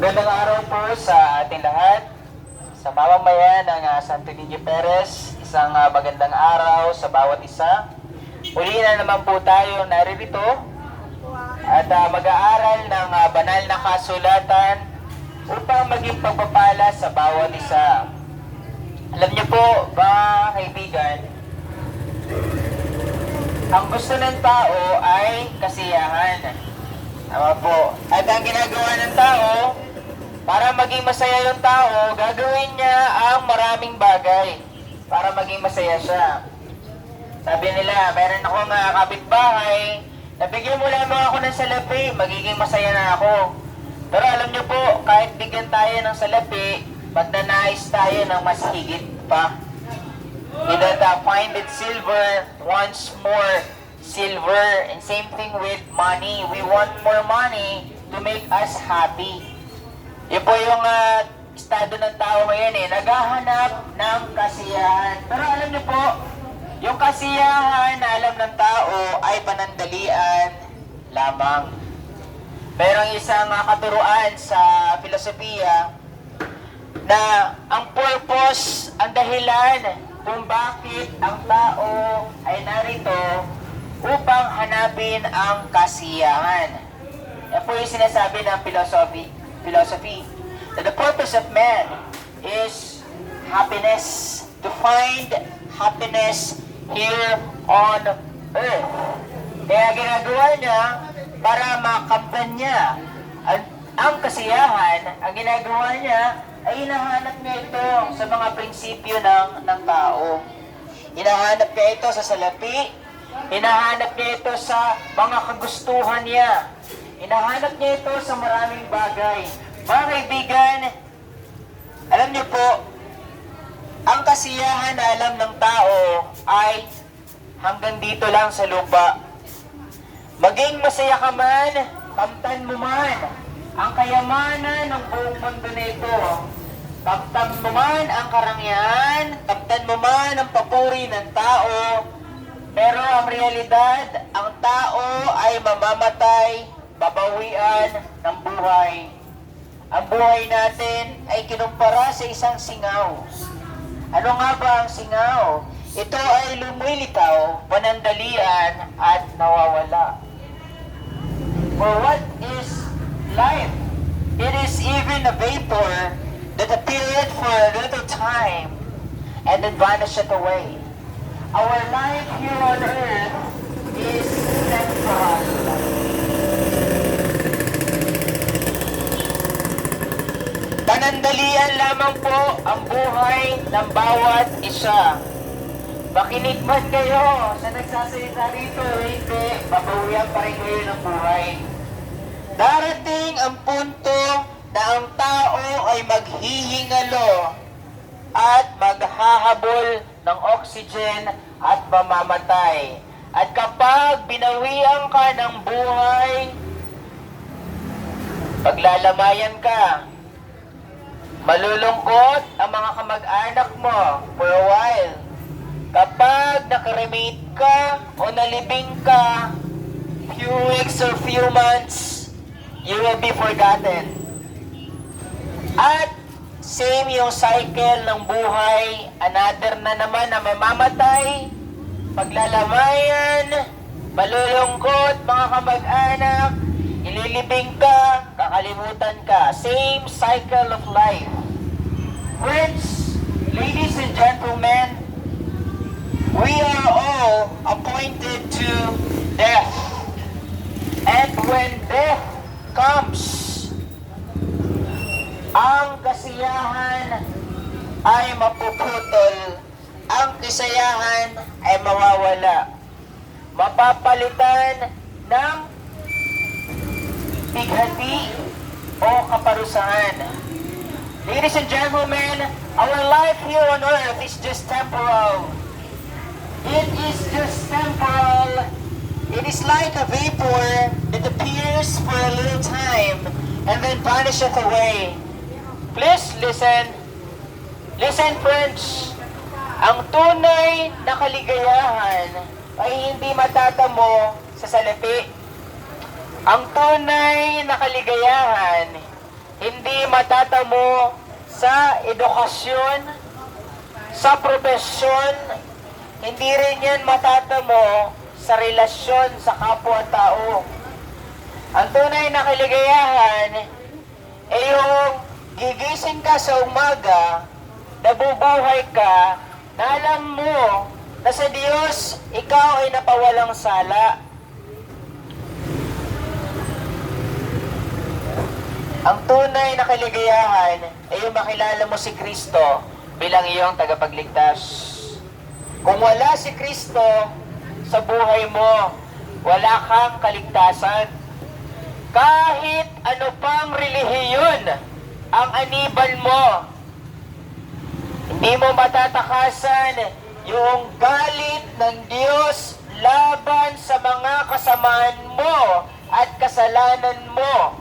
Magandang araw po sa ating lahat. Sa mamamayan ng Santo Niño Perez, isang magandang araw sa bawat isa. Uli na naman po tayo naririto at mag-aaral ng banal na kasulatan upang maging pagpapala sa bawat isa. Alam niyo po, mga kaibigan, ang gusto ng tao ay kasiyahan. Tama po. At ang ginagawa ng tao, para maging masaya yung tao, gagawin niya ang maraming bagay para maging masaya siya. Sabi nila, meron akong kapitbahay, nabigyan mo lamang ako ng salapi, magiging masaya na ako. Pero alam niyo po, kahit bigyan tayo ng salapi, magnanais tayo ng mas higit pa. He that findeth silver wants more silver. And same thing with money. We want more money to make us happy. Yun po yung estado ng tao ngayon naghahanap ng kasiyahan. Pero alam niyo po, yung kasiyahan na alam ng tao ay panandalian lamang. Merong isang katuruan sa filosofiya na ang purpose, ang dahilan kung bakit ang tao ay narito upang hanapin ang kasiyahan. Yan po yung sinasabi ng philosophy, that the purpose of man is happiness, to find happiness here on earth. Kaya ginagawa niya para makamtan niya ang kasiyahan, ang ginagawa niya ay hinahanap niya ito sa mga prinsipyo ng tao. Hinahanap niya ito sa salapi, hinahanap niya ito sa mga kagustuhan niya, hinahanap niya ito sa maraming bagay. Mga kaibigan, alam niyo po, ang kasiyahan na alam ng tao ay hanggang dito lang sa lupa. Maging masaya ka man, kamtan mo man ang kayamanan ng buong mundo na ito. Kamtan mo man ang karangyaan, kamtan mo man ang papuri ng tao, pero ang realidad, ang tao ay mamamatay, babawian ng buhay. Ang buhay natin ay kinumpara sa isang singaw. Ano nga ba ang singaw? Ito ay lumilitaw, panandalian at nawawala. For what is life? It is even a vapor that appeareth for a little time and then vanisheth away. Our life here on earth is temporal. Panandalian lamang po ang buhay ng bawat isa. Makinig man kayo sa nagsasalita rito, hindi, babawian pa rin kayo ng buhay. Darating ang punto na ang tao ay maghihingalo at maghahabol ng oxygen at mamamatay. At kapag binawian ka ng buhay, paglalamayan ka, malulungkot ang mga kamag-anak mo for a while. Kapag nakaremate ka o nalibing ka, few weeks or few months, you will be forgotten. At same yung cycle ng buhay, another na naman na mamamatay, paglalamayan, malulungkot, mga kamag-anak, ililibing ka, kakalimutan ka. Same cycle of life. Friends, ladies and gentlemen, we are all appointed to death. And when death comes, ang kasiyahan ay mapuputol, ang kasiyahan ay mawawala. Mapapalitan ng bighati o kaparusahan. Ladies and gentlemen, our life here on earth is just temporal. It is just temporal. It is like a vapor that appears for a little time and then vanisheth away. Please listen. Listen, friends. Ang tunay na kaligayahan ay hindi matatamo sa salapi. Ang tunay na kaligayahan hindi matatamo sa edukasyon, sa profesyon, hindi rin yan matatamo sa relasyon sa kapwa-tao. Ang tunay na kaligayahan ay yung gigising ka sa umaga, nabubuhay ka, na alam mo na sa Diyos, ikaw ay napawalang sala. Ang tunay na kaligayahan ay yung makilala mo si Kristo bilang iyong tagapagligtas. Kung wala si Kristo sa buhay mo, wala kang kaligtasan. Kahit ano pang relihiyon ang anibal mo, hindi mo matatakasan yung galit ng Diyos laban sa mga kasamaan mo at kasalanan mo.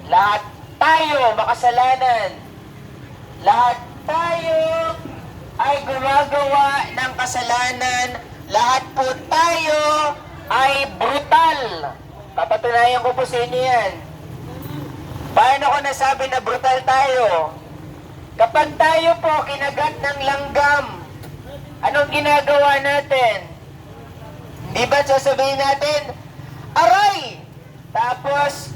Lahat tayo makasalanan. Lahat tayo ay gumagawa ng kasalanan. Lahat po tayo ay brutal. Papatunayan ko po sa inyo yan. Paano ko nasabi na brutal tayo? Kapag tayo po kinagat ng langgam, anong ginagawa natin? Di ba sasabihin natin, aray! Tapos,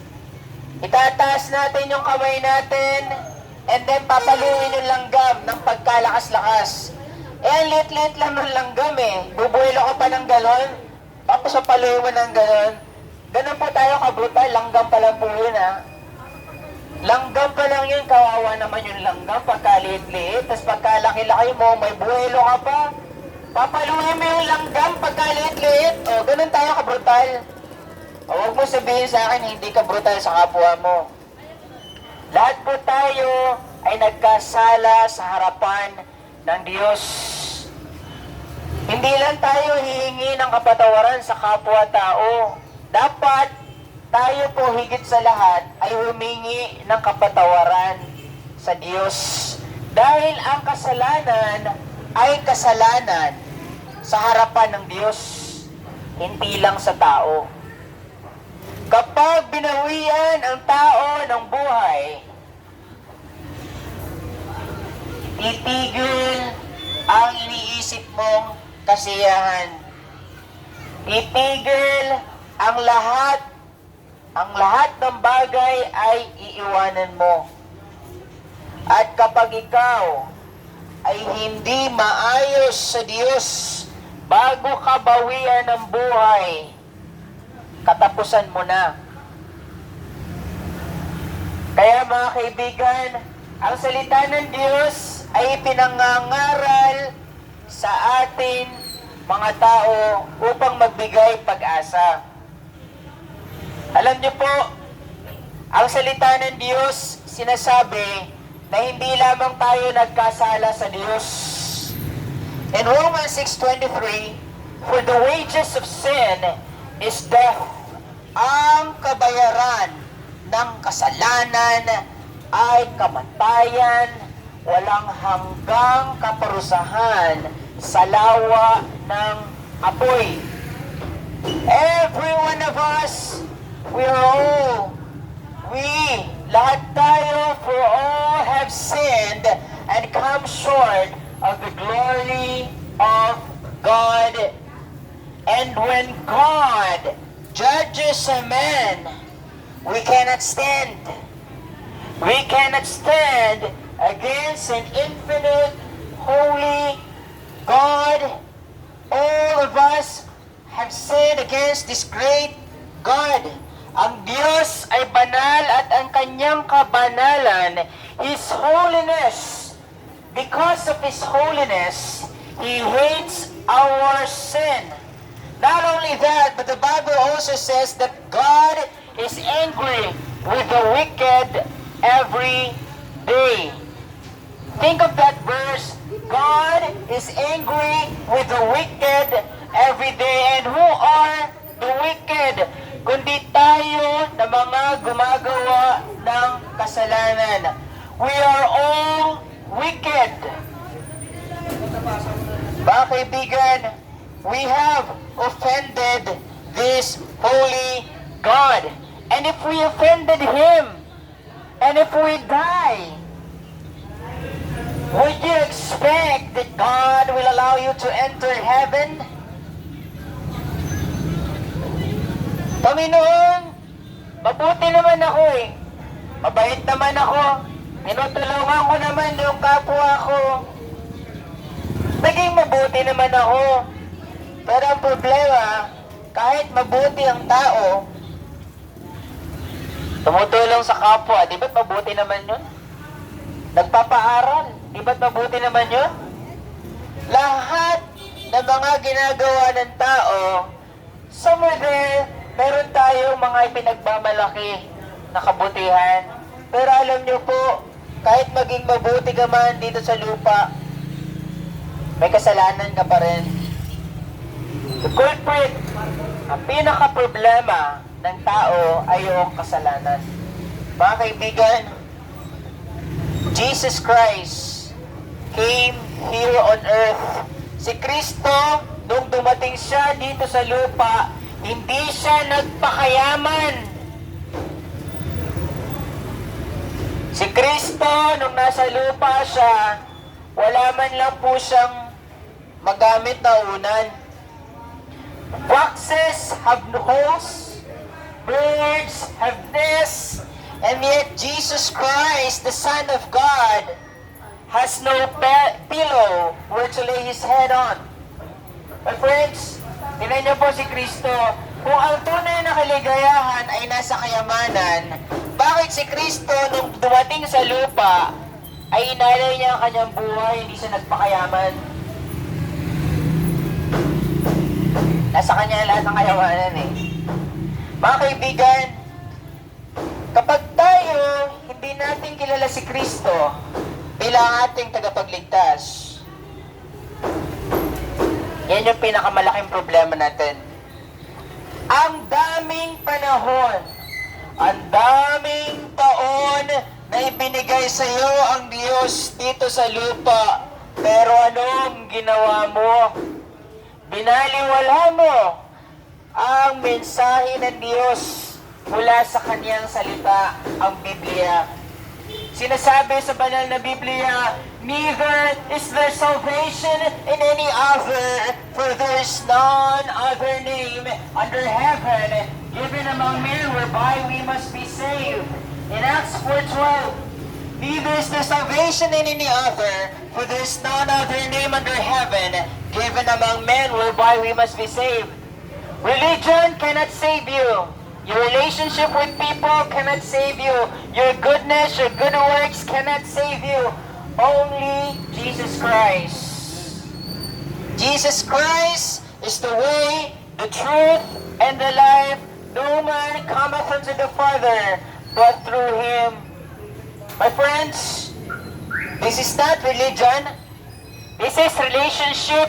itataas natin yung kamay natin, and then papaluin yung langgam ng pagkalakas-lakas. Ang lit-lit lang ng langgam eh. Bubuelo ka pa ng ganon, tapos papaluin mo ng ganon. Ganon po tayo kabrutal, langgam pa lang po yun ha. Langgam pa lang yun, kawawa naman yung langgam, pagkaliit-liit, tapos pagkalaki-laki mo, may buwelo ka pa. Papaluin mo yung langgam, pagkaliit-liit. O, ganon tayo kabrutal. O, huwag mo sabihin sa akin, hindi ka brutal sa kapwa mo. Lahat po tayo ay nagkasala sa harapan ng Diyos. Hindi lang tayo hihingi ng kapatawaran sa kapwa-tao. Dapat tayo po higit sa lahat ay humingi ng kapatawaran sa Diyos. Dahil ang kasalanan ay kasalanan sa harapan ng Diyos, hindi lang sa tao. Kapag binawian ang tao ng buhay, titigil ang iniisip mong kasiyahan. Titigil ang lahat ng bagay ay iiwanan mo. At kapag ikaw ay hindi maayos sa Diyos bago ka bawian ng buhay, katapusan mo na. Kaya mga kaibigan, ang salita ng Diyos ay pinangangaral sa atin mga tao upang magbigay pag-asa. Alam niyo po, ang salita ng Diyos sinasabi na hindi lamang tayo nagkasala sa Diyos. In Romans 6:23, for the wages of sin is death. Ang kabayaran ng kasalanan ay kamatayan, walang hanggang kaparusahan sa lawa ng apoy. Every one of us, lahat tayo, for all have sinned and come short of the glory of God. And when God judges a man, we cannot stand. We cannot stand against an infinite, holy God. All of us have sinned against this great God. Ang Diyos ay banal at ang kanyang kabanalan, His holiness. Because of His holiness, He hates our sin. Not only that, but the Bible also says that God is angry with the wicked every day. Think of that verse. God is angry with the wicked every day. And who are the wicked? Kundi tayo na mga gumagawa ng kasalanan. We are all wicked. Mga kaibigan, we have offended this holy God. And if we offended Him, And if we die, would you expect that God will allow you to enter heaven? Panginoon, mabuti naman ako eh. Mabait naman ako. Tinutulungan ko naman yung kapwa ko. Naging mabuti naman ako. Pero ang problema, kahit mabuti ang tao, tumutulong sa kapwa, di ba't mabuti naman yun? Nagpapaaral, di ba't mabuti naman yun? Lahat ng mga ginagawa ng tao, somewhere there, meron tayong mga ipinagmamalaki na kabutihan. Pero alam nyo po, kahit maging mabuti ka man dito sa lupa, may kasalanan ka pa rin. The culprit, ang pinaka-problema ng tao ay yung kasalanan. Mga kaibigan, Jesus Christ came here on earth. Si Kristo, nung dumating siya dito sa lupa, hindi siya nagpakayaman. Si Kristo, nung nasa lupa siya, wala man lang po siyang magamit na unan. Foxes have holes, birds have nests, and yet Jesus Christ, the Son of God, has no pillow where to lay His head on. My friends, tingnan niyo po si Kristo. Kung ang tunay na kaligayahan ay nasa kayamanan, bakit si Kristo nung dumating sa lupa ay inalay niya ang kanyang buhay, hindi siya nagpakayaman? Nasa kanya lahat ng kayamanan eh. Mga kaibigan, kapag tayo hindi natin kilala si Kristo bilang ating tagapagligtas, yan yung pinakamalaking problema natin. Ang daming panahon, ang daming taon na ibinigay sa iyo ang Diyos dito sa lupa. Pero anong ginawa mo? Binaliwala mo ang mensahe ng Diyos mula sa Kanyang salita, ang Biblia. Sinasabi sa banal na Biblia, neither is there salvation in any other, for there is none other name under heaven given among men whereby we must be saved. In Acts 4:12, neither is there salvation in any other, for there is none other name under heaven given among men whereby we must be saved. Religion cannot save you. Your relationship with people cannot save you. Your goodness, your good works cannot save you. Only Jesus Christ. Jesus Christ is the way, the truth, and the life. No man cometh unto the Father but through Him. My friends, this is not religion. This is relationship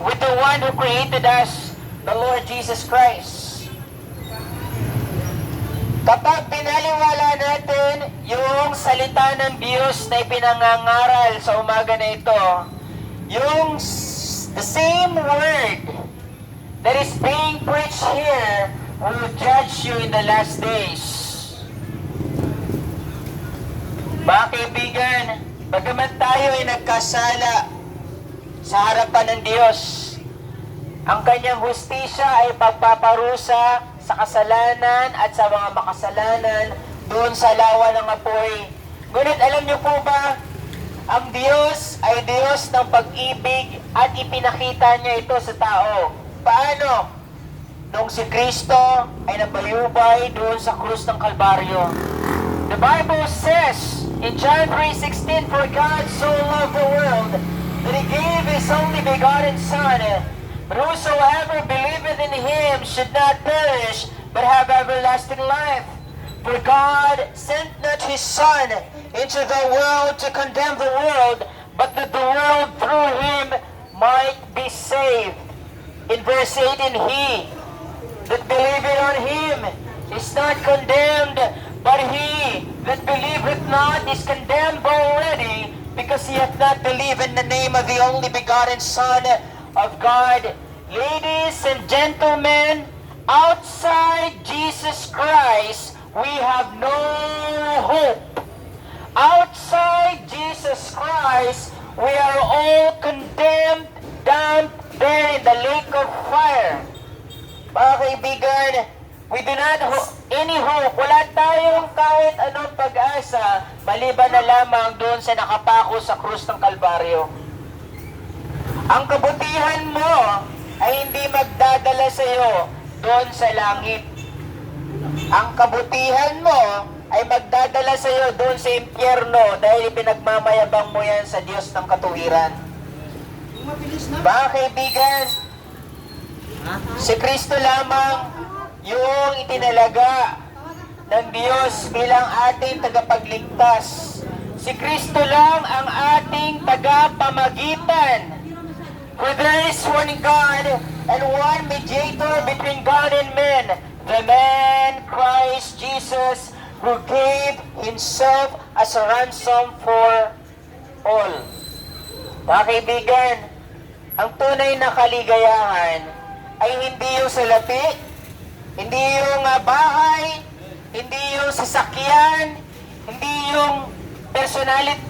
with the one who created us, the Lord Jesus Christ. Kapag pinaliwala natin yung salita ng Diyos na ipinangangaral sa umaga na ito, yung the same word that is being preached here will judge you in the last days. Mga kaibigan, bagamat tayo ay nagkasala sa harapan ng Diyos, ang kanyang hustisya ay pagpaparusa sa kasalanan at sa mga makasalanan doon sa lawa ng apoy. Ngunit alam niyo po ba, ang Diyos ay Diyos ng pag-ibig at ipinakita niya ito sa tao. Paano? Nung si Kristo ay nabayubay doon sa krus ng Kalbaryo. The Bible says in John 3:16, for God so loved the world that He gave His only begotten Son, but whosoever believeth in Him should not perish, but have everlasting life. For God sent not His Son into the world to condemn the world, but that the world through Him might be saved. In verse 18, He that believeth on Him is not condemned, but he that believeth not is condemned already, because he hath not believed in the name of the only begotten Son of God. Ladies and gentlemen, outside Jesus Christ, we have no hope. outside Jesus Christ, we are all condemned down there in the lake of fire. Mga kaibigan, we do not any hope. Wala tayong kahit anong pag-asa maliban na lamang doon sa nakapako sa krus ng Kalbaryo. Ang kabutihan mo ay hindi magdadala sa iyo doon sa langit. Ang kabutihan mo ay magdadala sa iyo doon sa impyerno dahil pinagmamayabang mo yan sa Diyos ng katuwiran. Mga kaibigan, si Kristo lamang yung itinalaga ng Diyos bilang ating tagapagligtas. Si Kristo lang ang ating tagapamagitan. For there is one God and one mediator between God and men, the man Christ Jesus, who gave Himself as a ransom for all. Mga kaibigan, ang tunay na kaligayahan ay hindi yung salapi, hindi yung bahay, hindi yung sasakyan, hindi yung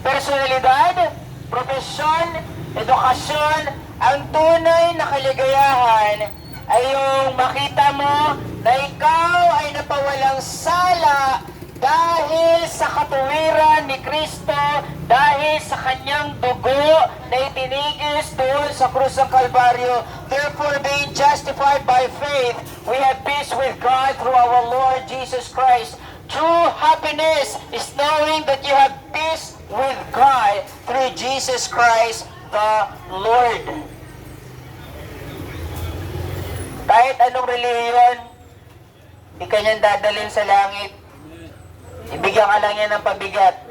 personalidad, profesyon, edukasyon. Ang tunay na kaligayahan ay yung makita mo na ikaw ay napawalang sala dahil sa katuwiran ni Kristo, dahil sa kanyang dugo na itinigis doon sa krus ng Kalbaryo. Therefore, being justified by faith, we have peace with God through our Lord Jesus Christ. True happiness is knowing that you have peace with God through Jesus Christ the Lord. Kahit anong relihiyon, di kanyang dadalhin sa langit. Ibigyan ka lang yan ng pabigat.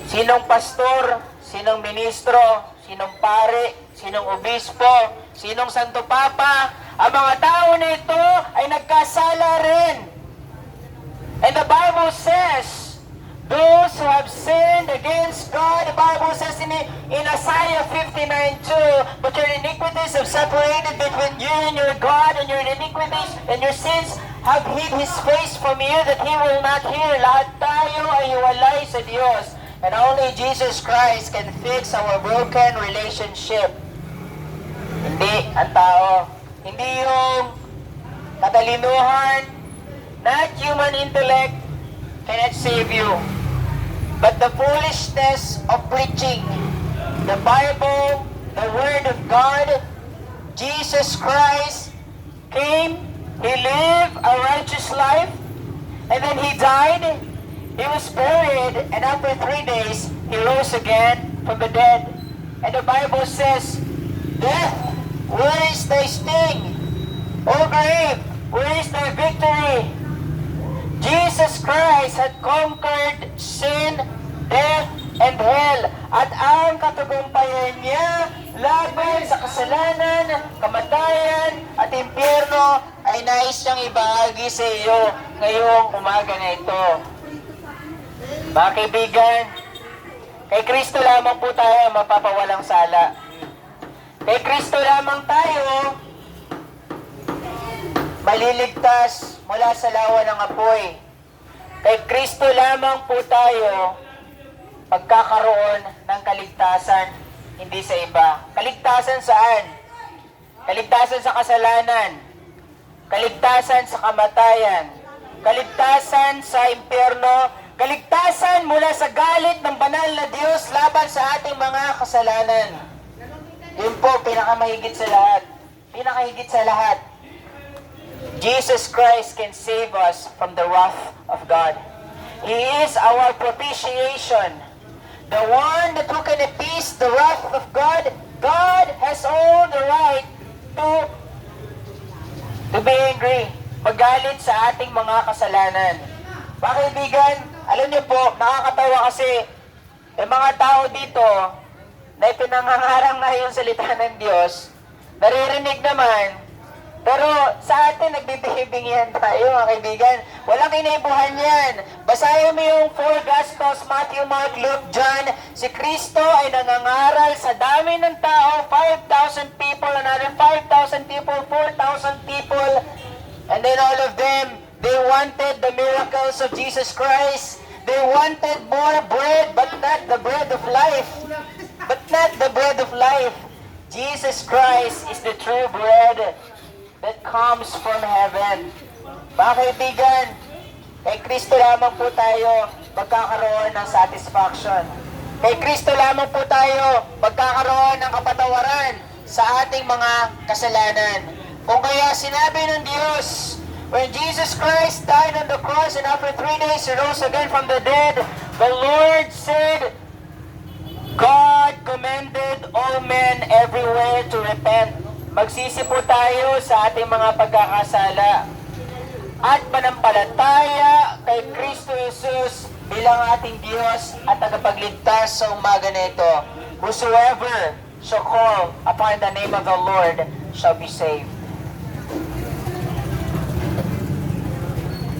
Sinong pastor, sinong ministro, sinong pare, sinong obispo, sinong santo papa, ang mga tao na ito ay nagkasala rin. And the Bible says, those who have sinned against God, the Bible says in Isaiah 59:2, but your iniquities have separated between you and your God, and your iniquities and your sins have hid His face from you, that He will not hear. Lahat tayo ay hiwalay sa Diyos. And only Jesus Christ can fix our broken relationship. Hindi ang tao. Hindi yung katalinuhan, not human intellect, cannot save you. But the foolishness of preaching the Bible, the Word of God, Jesus Christ came, He lived a righteous life, and then He died, He was buried, and after 3 days, He rose again from the dead. And the Bible says, death, where is thy sting? O grave, where is thy victory? Jesus Christ had conquered sin, death, and hell. At ang katagumpayan niya laban sa kasalanan, kamatayan, at impyerno ay nais niyang ibahagi sa iyo ngayong umaga na ito. Mga kaibigan, kay Kristo lamang po tayo mapapawalang sala. Kay Kristo lamang tayo maliligtas mula sa lawa ng apoy. Kay Kristo lamang po tayo pagkakaroon ng kaligtasan, hindi sa iba. Kaligtasan saan? Kaligtasan sa kasalanan, kaligtasan sa kamatayan, kaligtasan sa impyerno, kaligtasan mula sa galit ng banal na Diyos laban sa ating mga kasalanan. Yun po, pinakamahigit sa lahat. Pinakahigit sa lahat. Jesus Christ can save us from the wrath of God. He is our propitiation. The one that who can appease the wrath of God. God has all the right to be angry, magalit sa ating mga kasalanan. Mga kaibigan, alam niyo po, nakakatawa kasi yung mga tao dito na ipinangangarang na yung salita ng Diyos, naririnig naman, pero sa atin nagbibihibingihan tayo, mga kaibigan. Walang kinaibuhan yan. Basahin mo yung 4 Gospels, Matthew, Mark, Luke, John. Si Kristo ay nangangaral sa dami ng tao, 5,000 people, another 5,000 people, 4,000 people. And then all of them, they wanted the miracles of Jesus Christ. They wanted more bread, but not the bread of life. But not the bread of life. Jesus Christ is the true bread that comes from heaven. Mga kaibigan, kay Kristo lamang po tayo magkakaroon ng satisfaction. Kay Kristo lamang po tayo magkakaroon ng kapatawaran sa ating mga kasalanan. Kung kaya sinabi ng Diyos, when Jesus Christ died on the cross and after 3 days He rose again from the dead, the Lord said, God commended all men everywhere to repent. Magsisi po tayo sa ating mga pagkakasala at manampalataya kay Kristo Jesus bilang ating Diyos at tagapagligtas sa umaga na ito. Whosoever shall call upon the name of the Lord shall be saved.